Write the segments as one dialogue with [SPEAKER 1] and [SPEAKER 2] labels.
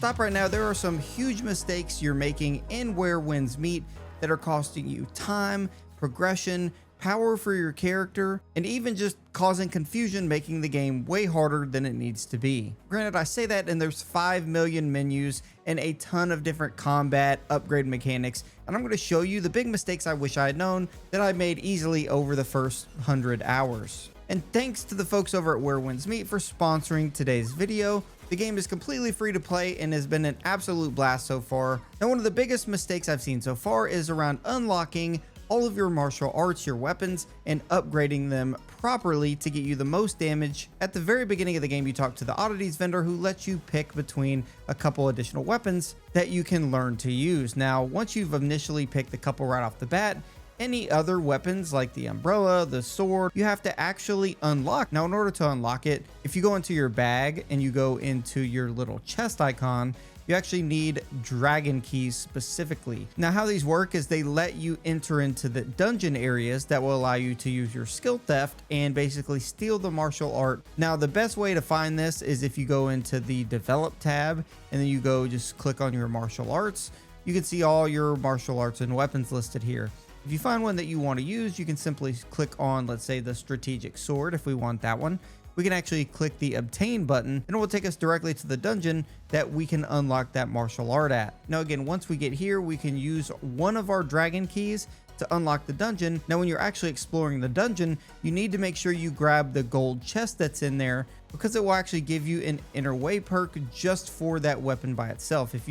[SPEAKER 1] stop right now. There are some huge mistakes you're making in Where Winds Meet that are costing you time, progression, power for your character, and even just causing confusion, making the game way harder than it needs to be. Granted, I say that, and there's 5 million menus and a ton of different combat upgrade mechanics, and I'm going to show you the big mistakes I wish I had known that I made easily over the first 100 hours. And thanks to the folks over at Where Winds Meet for sponsoring today's video. The game is completely free to play and has been an absolute blast so far. Now, one of the biggest mistakes I've seen so far is around unlocking all of your martial arts, your weapons, and upgrading them properly to get you the most damage. At the very beginning of the game, you talk to the oddities vendor who lets you pick between a couple additional weapons that you can learn to use. Now, once you've initially picked a couple right off the bat, any other weapons like the umbrella, the sword, you have to actually unlock. Now, in order to unlock it, if you go into your bag and you go into your little chest icon, you actually need dragon keys specifically. Now, how these work is they let you enter into the dungeon areas that will allow you to use your skill theft and basically steal the martial art. Now, the best way to find this is if you go into the develop tab and then you go just click on your martial arts. You can see all your martial arts and weapons listed here. If you find one that you want to use, you can simply click on, let's say, the strategic sword if we want that one. We can actually click the obtain button and it will take us directly to the dungeon that we can unlock that martial art at. Now, again, once we get here, we can use one of our dragon keys to unlock the dungeon. Now, when you're actually exploring the dungeon, you need to make sure you grab the gold chest that's in there because it will actually give you an inner way perk just for that weapon by itself. If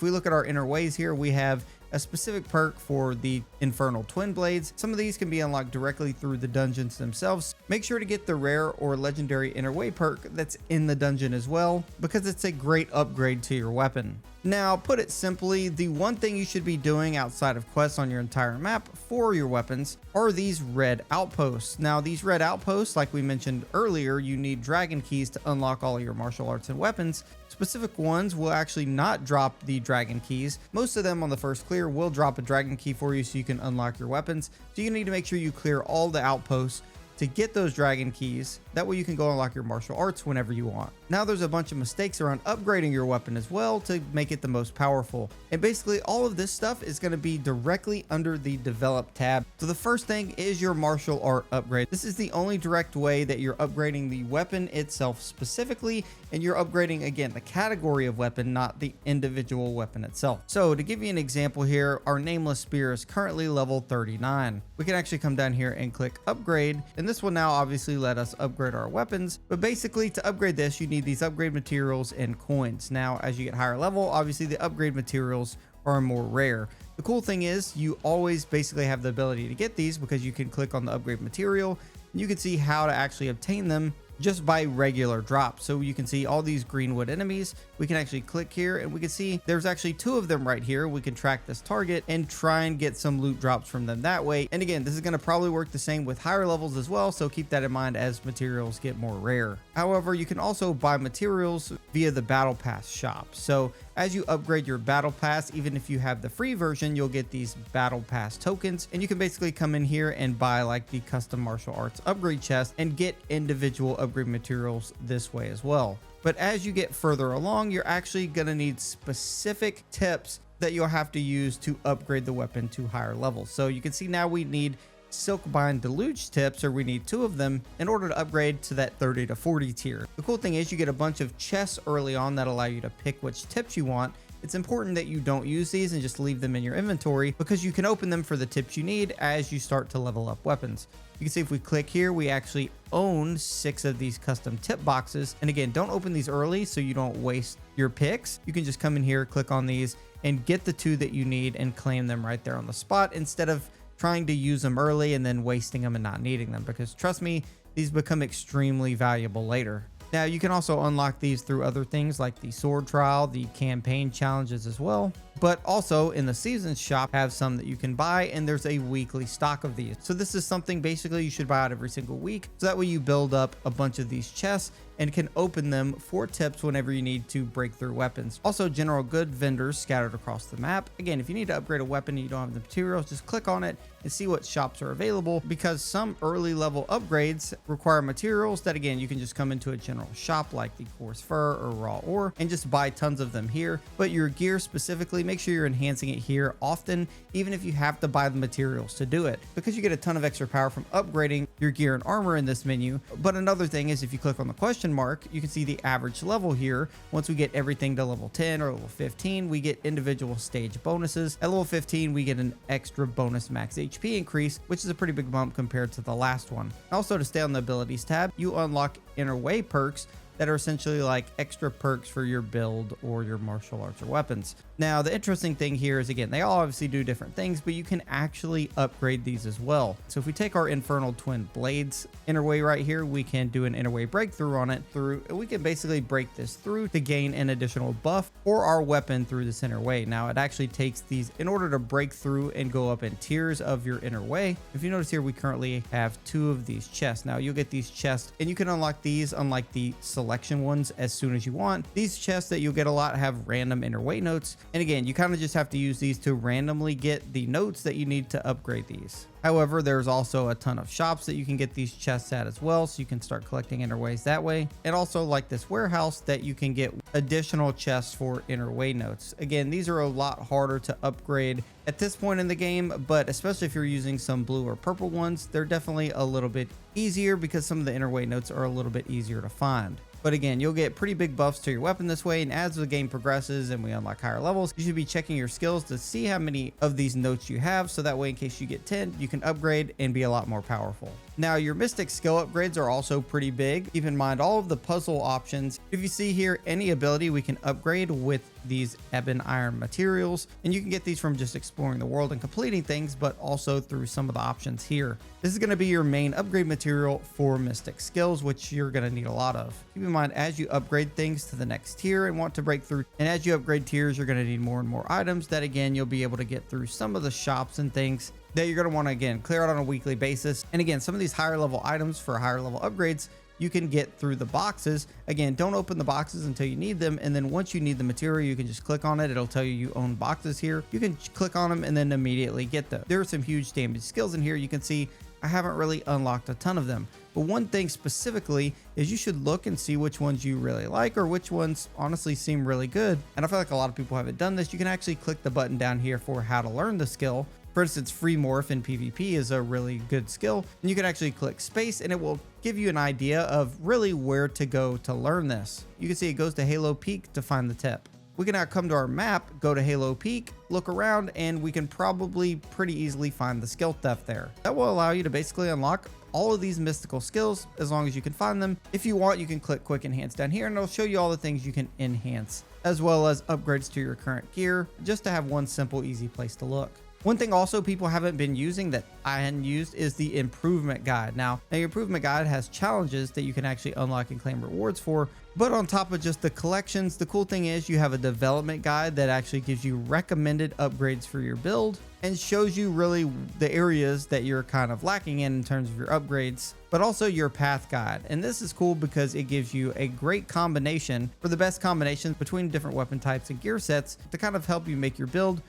[SPEAKER 1] we look at our inner ways here, we have a specific perk for the infernal twin blades. Some of these can be unlocked directly through the dungeons themselves. Make sure to get the rare or legendary inner way perk that's in the dungeon as well, because it's a great upgrade to your weapon. Now, put it simply, the one thing you should be doing outside of quests on your entire map for your weapons are these red outposts. Now, these red outposts, like we mentioned earlier, you need dragon keys to unlock all your martial arts and weapons. Specific ones will actually not drop the dragon keys. Most of them on the first clear will drop a dragon key for you so you can unlock your weapons. So you need to make sure you clear all the outposts to get those dragon keys. That way you can go unlock your martial arts whenever you want. Now, there's a bunch of mistakes around upgrading your weapon as well to make it the most powerful. And basically all of this stuff is going to be directly under the develop tab. So the first thing is your martial art upgrade. This is the only direct way that you're upgrading the weapon itself specifically, and you're upgrading, again, the category of weapon, not the individual weapon itself. So to give you an example here, our nameless spear is currently level 39. We can actually come down here and click upgrade, and this will now obviously let us upgrade our weapons. But basically, to upgrade this, you need these upgrade materials and coins. Now, as you get higher level, obviously the upgrade materials are more rare. The cool thing is you always basically have the ability to get these because you can click on the upgrade material and you can see how to actually obtain them just by regular drops. So you can see all these greenwood enemies. We can actually click here and we can see there's actually 2 of them right here. We can track this target and try and get some loot drops from them that way. And again, this is going to probably work the same with higher levels as well, so keep that in mind as materials get more rare. However, you can also buy materials via the battle pass shop. So as you upgrade your battle pass, even if you have the free version, you'll get these battle pass tokens, and you can basically come in here and buy like the custom martial arts upgrade chest and get individual upgrade materials this way as well. But as you get further along, you're actually going to need specific tips that you'll have to use to upgrade the weapon to higher levels. So you can see now we need Silkbind Deluge tips, or we need 2 of them in order to upgrade to that 30 to 40 tier. The cool thing is you get a bunch of chests early on that allow you to pick which tips you want. It's important that you don't use these and just leave them in your inventory because you can open them for the tips you need as you start to level up weapons. You can see if we click here, we actually own 6 of these custom tip boxes. And again, don't open these early so you don't waste your picks. You can just come in here, click on these, and get the 2 that you need and claim them right there on the spot instead of trying to use them early and then wasting them and not needing them, because trust me, these become extremely valuable later. Now, you can also unlock these through other things like the sword trial, the campaign challenges as well. but also in the seasons shop have some that you can buy, and there's a weekly stock of these. So this is something basically you should buy out every single week, so that way you build up a bunch of these chests and can open them for tips whenever you need to break through weapons. Also, general good vendors scattered across the map. Again, if you need to upgrade a weapon and you don't have the materials, just click on it and see what shops are available, because some early level upgrades require materials that, again, you can just come into a general shop like the coarse fur or raw ore and just buy tons of them here. But your gear specifically, make sure you're enhancing it here often, even if you have to buy the materials to do it, because you get a ton of extra power from upgrading your gear and armor in this menu. But another thing is, if you click on the question mark, you can see the average level here. Once we get everything to level 10 or level 15, we get individual stage bonuses. At level 15, we get an extra bonus max HP increase, which is a pretty big bump compared to the last one. Also, to stay on the abilities tab, you unlock inner way perks that are essentially like extra perks for your build or your martial arts or weapons. Now, the interesting thing here is, again, they all obviously do different things, but you can actually upgrade these as well. So if we take our Infernal Twin Blades inner way right here, we can do an inner way breakthrough on it we can basically break this through to gain an additional buff for our weapon through this inner way. Now, it actually takes these in order to break through and go up in tiers of your inner way. If you notice here, we currently have 2 of these chests. Now, you'll get these chests and you can unlock these, unlike the selection ones, as soon as you want. These chests that you'll get a lot have random inner way notes. And again, you kind of just have to use these to randomly get the notes that you need to upgrade these. However, there's also a ton of shops that you can get these chests at as well, so you can start collecting inner ways that way. And also, like this warehouse, that you can get additional chests for inner way notes. Again, these are a lot harder to upgrade at this point in the game, but especially if you're using some blue or purple ones, they're definitely a little bit easier because some of the inner way notes are a little bit easier to find. But again, you'll get pretty big buffs to your weapon this way, and as the game progresses and we unlock higher levels, you should be checking your skills to see how many of these notes you have, so that way in case you get 10, you can upgrade and be a lot more powerful. Now, your Mystic skill upgrades are also pretty big. Keep in mind all of the puzzle options. If you see here, any ability we can upgrade with these ebon iron materials, and you can get these from just exploring the world and completing things, but also through some of the options here. This is going to be your main upgrade material for Mystic skills, which you're going to need a lot of. Keep in mind, as you upgrade things to the next tier and want to break through, and as you upgrade tiers, you're going to need more and more items that, again, you'll be able to get through some of the shops and things that you're going to want to, again, clear out on a weekly basis. And again, some of these higher level items for higher level upgrades you can get through the boxes. Again, don't open the boxes until you need them, and then once you need the material, you can just click on it. It'll tell you you own boxes here. You can click on them and then immediately get them. There are some huge damage skills in here. You can see I haven't really unlocked a ton of them, but one thing specifically is you should look and see which ones you really like or which ones honestly seem really good. And I feel like a lot of people haven't done this. You can actually click the button down here for how to learn the skill. For instance, free morph in PvP is a really good skill, and you can actually click space and it will give you an idea of really where to go to learn this. You can see it goes to Halo Peak to find the tip. We can now come to our map, go to Halo Peak, look around, and we can probably pretty easily find the skill theft there. That will allow you to basically unlock all of these mystical skills as long as you can find them. If you want, you can click quick enhance down here and it'll show you all the things you can enhance, as well as upgrades to your current gear, just to have one simple, easy place to look. One thing also people haven't been using that I hadn't used is the improvement guide. Now your improvement guide has challenges that you can actually unlock and claim rewards for, but on top of just the collections, the cool thing is you have a development guide that actually gives you recommended upgrades for your build and shows you really the areas that you're kind of lacking in terms of your upgrades, but also your path guide. And this is cool because it gives you a great combination for the best combinations between different weapon types and gear sets to kind of help you make your build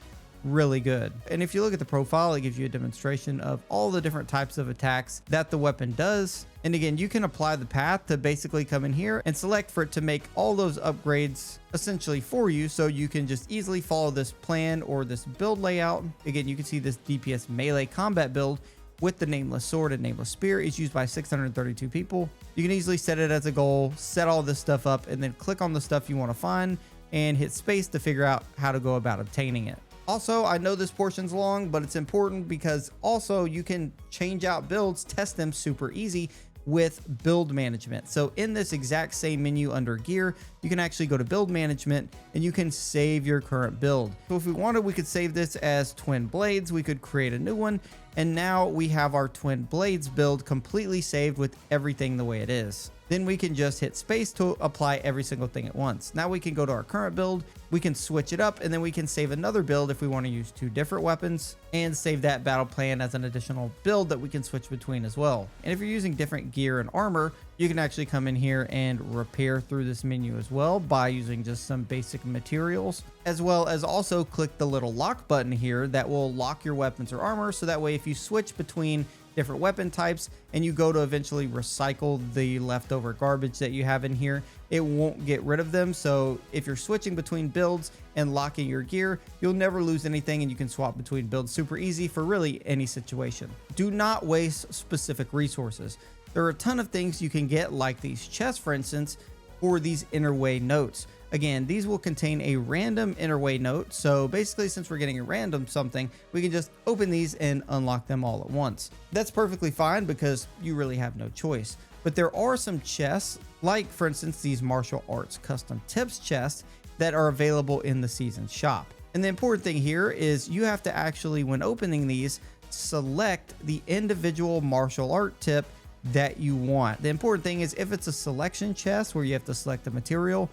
[SPEAKER 1] really good. And if you look at the profile, it gives you a demonstration of all the different types of attacks that the weapon does. And again, you can apply the path to basically come in here and select for it to make all those upgrades essentially for you, so you can just easily follow this plan or this build layout. Again, you can see this DPS melee combat build with the nameless sword and nameless spear is used by 632 people. You can easily set it as a goal, set all this stuff up, and then click on the stuff you want to find and hit space to figure out how to go about obtaining it. Also, I know this portion's long, but it's important because also you can change out builds, test them super easy with build management. So in this exact same menu under gear, you can actually go to build management and you can save your current build. So if we wanted, we could save this as twin blades. We could create a new one. And now we have our twin blades build completely saved with everything the way it is. Then we can just hit space to apply every single thing at once. Now we can go to our current build, we can switch it up, and then we can save another build if we want to use 2 different weapons, and save that battle plan as an additional build that we can switch between as well. And if you're using different gear and armor, you can actually come in here and repair through this menu as well by using just some basic materials, as well as also click the little lock button here that will lock your weapons or armor, so that way if you switch between different weapon types and you go to eventually recycle the leftover garbage that you have in here, it won't get rid of them. So if you're switching between builds and locking your gear, you'll never lose anything, and you can swap between builds super easy for really any situation. Do not waste specific resources. There are a ton of things you can get, like these chests, for instance, for these inner way notes. Again, these will contain a random inner way note. So basically, since we're getting a random something, we can just open these and unlock them all at once. That's perfectly fine because you really have no choice. But there are some chests, like for instance, these martial arts custom tips chests that are available in the season shop. And the important thing here is you have to actually, when opening these, select the individual martial art tip that you want. The important thing is if it's a selection chest where you have to select the material,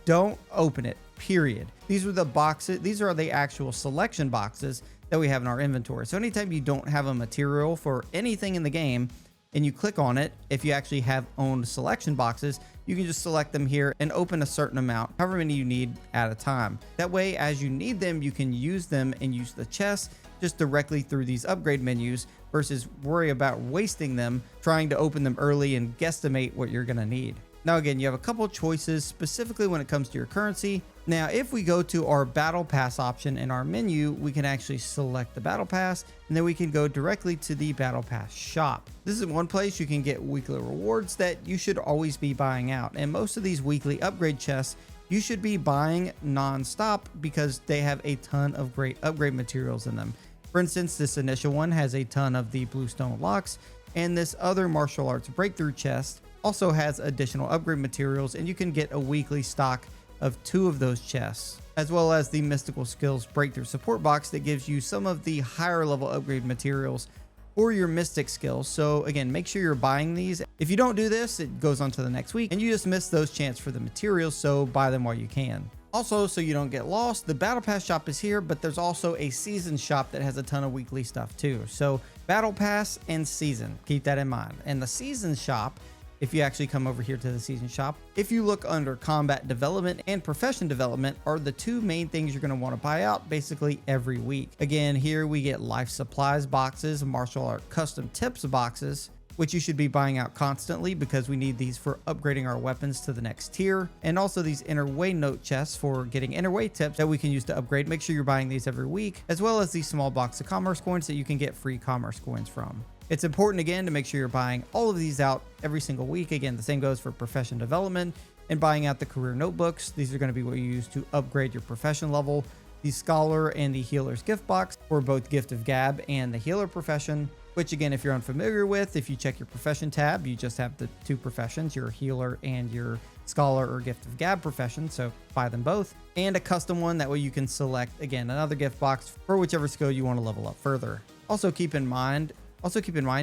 [SPEAKER 1] don't open it, period. These are the boxes, these are the actual selection boxes that we have in our inventory. So anytime you don't have a material for anything in the game and you click on it, if you actually have owned selection boxes, you can just select them here and open a certain amount, however many you need at a time. That way, as you need them, you can use them and use the chest just directly through these upgrade menus versus worry about wasting them trying to open them early and guesstimate what you're gonna need. Now again, you have a couple choices specifically when it comes to your currency. Now, if we go to our battle pass option in our menu, we can actually select the battle pass, and then we can go directly to the battle pass shop. This is one place you can get weekly rewards that you should always be buying out. And most of these weekly upgrade chests, you should be buying non-stop because they have a ton of great upgrade materials in them. For instance, this initial one has a ton of the bluestone locks, and this other martial arts breakthrough chest also has additional upgrade materials, and you can get a weekly stock of 2 of those chests, as well as the mystical skills breakthrough support box that gives you some of the higher level upgrade materials for your mystic skills. So again, make sure you're buying these. If you don't do this, it goes on to the next week and you just miss those chances for the materials, so buy them while you can. Also, so you don't get lost, the battle pass shop is here, but there's also a season shop that has a ton of weekly stuff too. So battle pass and season, keep that in mind. And the season shop, if you actually come over here to the season shop, if you look under combat development and profession development, are the 2 main things you're going to want to buy out basically every week. Again, here we get life supplies boxes, martial art custom tips boxes, which you should be buying out constantly because we need these for upgrading our weapons to the next tier. And also these inner way note chests for getting inner way tips that we can use to upgrade. Make sure you're buying these every week, as well as these small box of commerce coins that you can get free commerce coins from. It's important, again, to make sure you're buying all of these out every single week. Again, the same goes for profession development and buying out the career notebooks. These are going to be what you use to upgrade your profession level. The scholar and the healer's gift box for both gift of gab and the healer profession, which again, if you're unfamiliar with, if you check your profession tab, you just have the 2 professions, your healer and your scholar or gift of gab profession. So buy them both, and a custom one. That way you can select, again, another gift box for whichever skill you want to level up further. Also keep in mind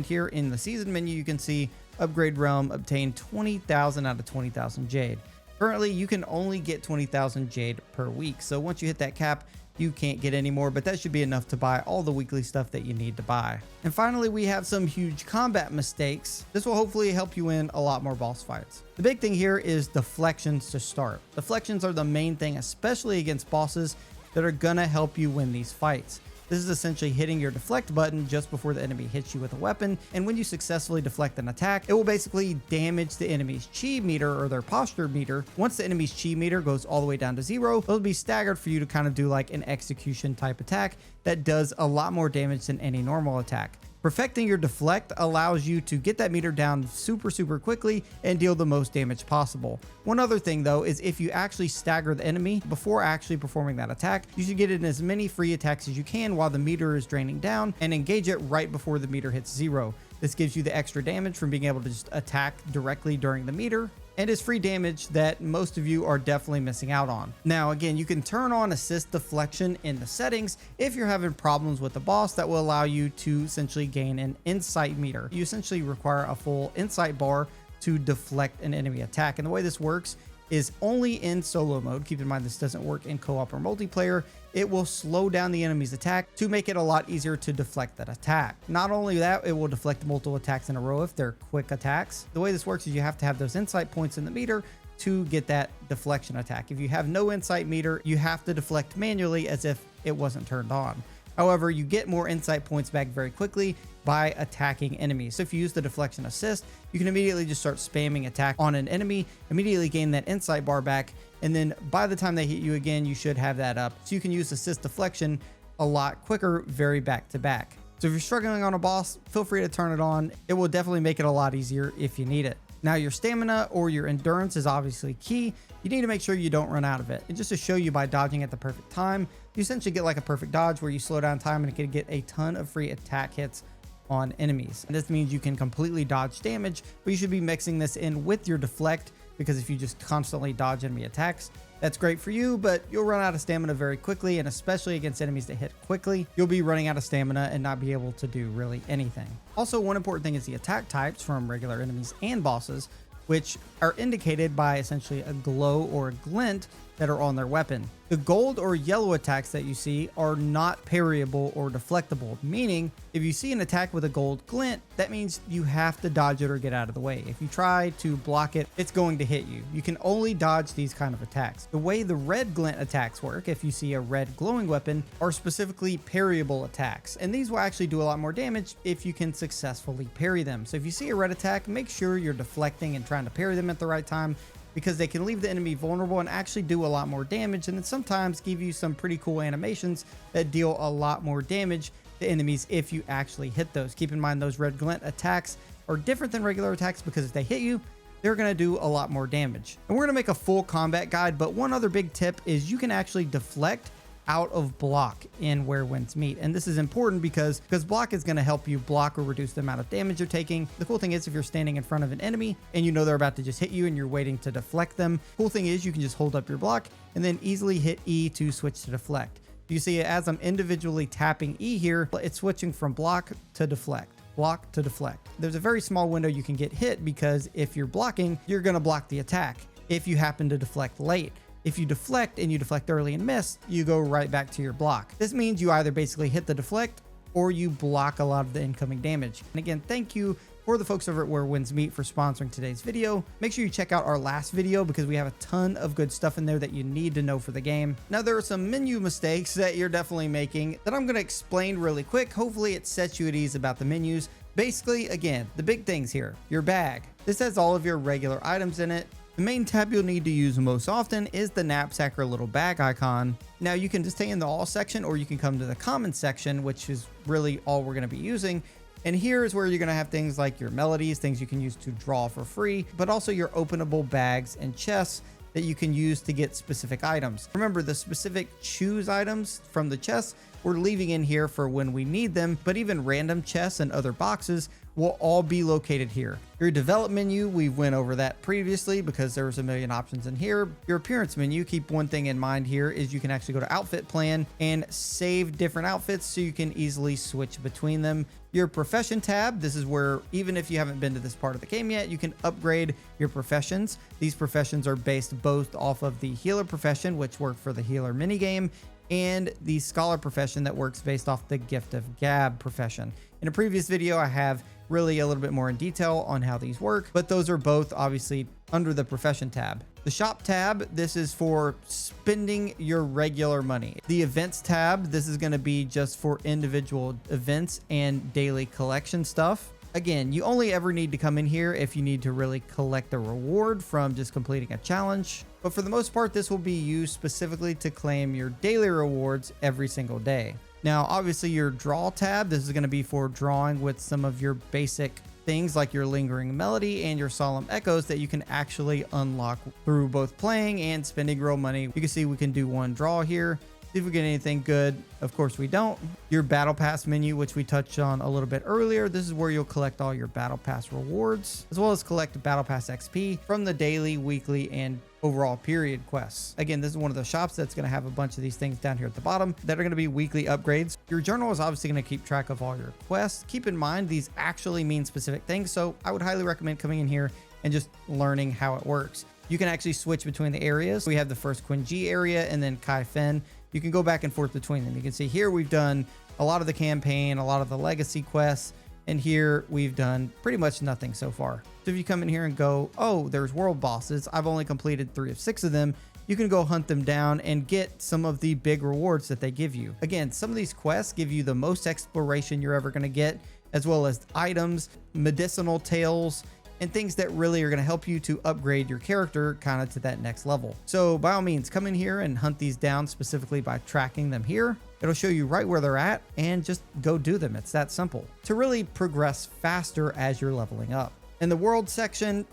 [SPEAKER 1] here in the season menu, you can see upgrade realm, obtain 20,000 out of 20,000 jade. Currently, you can only get 20,000 jade per week. So once you hit that cap, you can't get any more, but that should be enough to buy all the weekly stuff that you need to buy. And finally, we have some huge combat mistakes. This will hopefully help you win a lot more boss fights. The big thing here is deflections to start. Deflections are the main thing, especially against bosses, that are gonna help you win these fights. This is essentially hitting your deflect button just before the enemy hits you with a weapon, and when you successfully deflect an attack, it will basically damage the enemy's chi meter or their posture meter. Once the enemy's chi meter goes all the way down to 0, it'll be staggered for you to kind of do like an execution type attack that does a lot more damage than any normal attack. Perfecting your deflect allows you to get that meter down super quickly and deal the most damage possible. One other thing though is if you actually stagger the enemy before actually performing that attack, you should get in as many free attacks as you can while the meter is draining down, and engage it right before the meter hits 0. This gives you the extra damage from being able to just attack directly during the meter. and is free damage that most of you are definitely missing out on. Now, again, you can turn on assist deflection in the settings if you're having problems with the boss. That will allow you to essentially gain an insight meter. You essentially require a full insight bar to deflect an enemy attack. And the way this works is only in solo mode. Keep in mind, this doesn't work in co-op or multiplayer. It will slow down the enemy's attack to make it a lot easier to deflect that attack. Not only that, it will deflect multiple attacks in a row if they're quick attacks. The way this works is you have to have those insight points in the meter to get that deflection attack. If you have no insight meter, you have to deflect manually as if it wasn't turned on. However, you get more insight points back very quickly by attacking enemies. So if you use the deflection assist, you can immediately just start spamming attack on an enemy, immediately gain that insight bar back, and then by the time they hit you again, you should have that up. So you can use assist deflection a lot quicker, very back to back. So if you're struggling on a boss, feel free to turn it on. It will definitely make it a lot easier if you need it. Now, your stamina or your endurance is obviously key. You need to make sure you don't run out of it. And just to show you, by dodging at the perfect time, you essentially get like a perfect dodge where you slow down time and can get a ton of free attack hits on enemies. And this means you can completely dodge damage, but you should be mixing this in with your deflect, because if you just constantly dodge enemy attacks, that's great for you, but you'll run out of stamina very quickly, and especially against enemies that hit quickly, you'll be running out of stamina and not be able to do really anything. Also, one important thing is the attack types from regular enemies and bosses, which are indicated by essentially a glow or a glint that are on their weapon. The gold or yellow attacks that you see are not parryable or deflectable, meaning if you see an attack with a gold glint, that means you have to dodge it or get out of the way. If you try to block it, it's going to hit you. You can only dodge these kind of attacks. The way the red glint attacks work, if you see a red glowing weapon, are specifically parryable attacks, and these will actually do a lot more damage if you can successfully parry them. So if you see a red attack, make sure you're deflecting and trying to parry them at the right time, because they can leave the enemy vulnerable and actually do a lot more damage, and then sometimes give you some pretty cool animations that deal a lot more damage to enemies if you actually hit those. Keep in mind, those red glint attacks are different than regular attacks, because if they hit you, they're going to do a lot more damage. And we're going to make a full combat guide, but one other big tip is you can actually deflect out of block in Where Winds Meet. And this is important because block is going to help you block or reduce the amount of damage you're taking. The cool thing is, if you're standing in front of an enemy and you know they're about to just hit you and you're waiting to deflect them, cool thing is you can just hold up your block and then easily hit E to switch to deflect. You see, as I'm individually tapping E here, it's switching from block to deflect. Block to deflect. There's a very small window you can get hit, because if you're blocking, you're going to block the attack if you happen to deflect late. If you deflect and you deflect early and miss, you go right back to your block. This means you either basically hit the deflect or you block a lot of the incoming damage. And again, thank you for the folks over at Where Winds Meet for sponsoring today's video. Make sure you check out our last video, because we have a ton of good stuff in there that you need to know for the game. Now, there are some menu mistakes that you're definitely making that I'm going to explain really quick. Hopefully it sets you at ease about the menus. Basically, again, the big things here: your bag. This has all of your regular items in it. The main tab you'll need to use most often is the knapsack or little bag icon. Now, you can just stay in the all section, or you can come to the common section, which is really all we're going to be using. And here is where you're going to have things like your melodies, things you can use to draw for free, but also your openable bags and chests that you can use to get specific items. Remember, the specific choose items from the chests we're leaving in here for when we need them, but even random chests and other boxes will all be located here. Your develop menu, we went over that previously because there was a million options in here. Your appearance menu, keep one thing in mind here, is you can actually go to outfit plan and save different outfits so you can easily switch between them. Your profession tab, this is where, even if you haven't been to this part of the game yet, you can upgrade your professions. These professions are based both off of the healer profession, which worked for the healer minigame, and the scholar profession that works based off the Gift of Gab profession. In a previous video, I have really a little bit more in detail on how these work, but those are both obviously under the profession tab. The shop tab, this is for spending your regular money. The events tab, this is going to be just for individual events and daily collection stuff. Again, you only ever need to come in here if you need to really collect a reward from just completing a challenge. But for the most part, this will be used specifically to claim your daily rewards every single day. Now, obviously your draw tab, this is going to be for drawing with some of your basic things like your lingering melody and your solemn echoes that you can actually unlock through both playing and spending real money. You can see we can do one draw here. See if we get anything good. Of course we don't. Your battle pass menu, which we touched on a little bit earlier. This is where you'll collect all your battle pass rewards, as well as collect battle pass XP from the daily, weekly, and overall period quests. Again, this is one of the shops that's going to have a bunch of these things down here at the bottom that are going to be weekly upgrades. Your journal is obviously going to keep track of all your quests. Keep in mind, these actually mean specific things, so I would highly recommend coming in here and just learning how it works. You can actually switch between the areas. We have the first Quinji area and then Kai Fen. You can go back and forth between them. You can see here we've done a lot of the campaign, a lot of the legacy quests, and here we've done pretty much nothing so far. So if you come in here and go, oh, there's world bosses, I've only completed 3 of 6 of them, you can go hunt them down and get some of the big rewards that they give you. Again, some of these quests give you the most exploration you're ever going to get, as well as items, medicinal tales, and things that really are going to help you to upgrade your character kind of to that next level. So by all means, come in here and hunt these down specifically by tracking them here. It'll show you right where they're at and just go do them. It's that simple to really progress faster as you're leveling up. In the world section,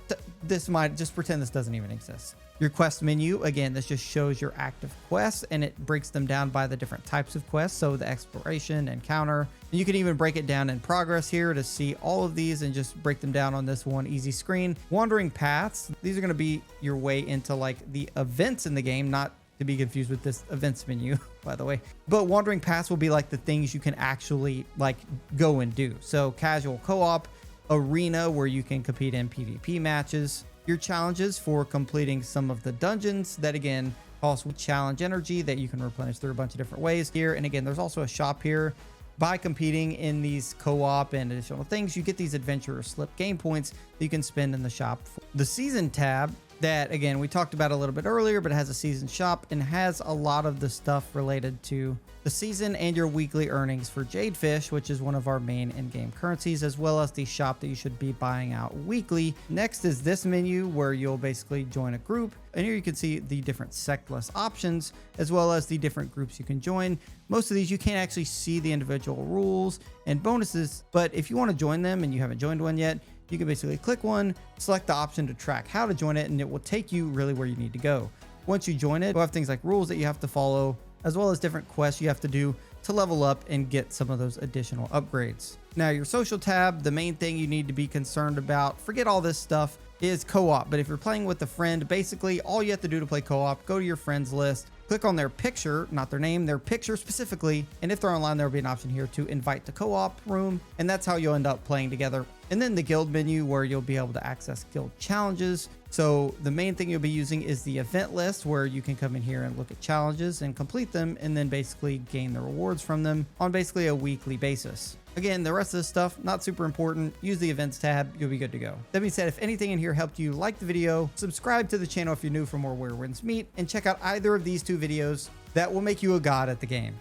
[SPEAKER 1] this might just pretend this doesn't even exist. Your quest menu, again, this just shows your active quests and it breaks them down by the different types of quests. So the exploration, encounter, and you can even break it down in progress here to see all of these and just break them down on this one easy screen. Wandering paths, these are going to be your way into like the events in the game, not to be confused with this events menu, by the way. But wandering paths will be like the things you can actually like go and do. So casual co-op, arena where you can compete in PvP matches, your challenges for completing some of the dungeons that again cost challenge energy that you can replenish through a bunch of different ways here. And again, there's also a shop here. By competing in these co-op and additional things, you get these adventurer slip game points that you can spend in the shop. The season tab that again we talked about a little bit earlier, but it has a season shop and has a lot of the stuff related to the season and your weekly earnings for Jadefish, which is one of our main in-game currencies, as well as the shop that you should be buying out weekly. Next is this menu where you'll basically join a group, and here you can see the different sectless options as well as the different groups you can join. Most of these you can't actually see the individual rules and bonuses, but if you want to join them and you haven't joined one yet, you can basically click one, select the option to track how to join it, and it will take you really where you need to go. Once you join it, you'll have things like rules that you have to follow, as well as different quests you have to do to level up and get some of those additional upgrades. Now, your social tab, the main thing you need to be concerned about, forget all this stuff, is co-op. But if you're playing with a friend, basically all you have to do to play co-op, go to your friends list, click on their picture, not their name, their picture specifically. And if they're online, there'll be an option here to invite to co-op room. And that's how you'll end up playing together. And then the guild menu where you'll be able to access guild challenges. So the main thing you'll be using is the event list where you can come in here and look at challenges and complete them and then basically gain the rewards from them on basically a weekly basis. Again, the rest of this stuff, not super important. Use the events tab, you'll be good to go. That being said, if anything in here helped you, like the video, subscribe to the channel if you're new for more Where Winds Meet, and check out either of these 2 videos that will make you a god at the game.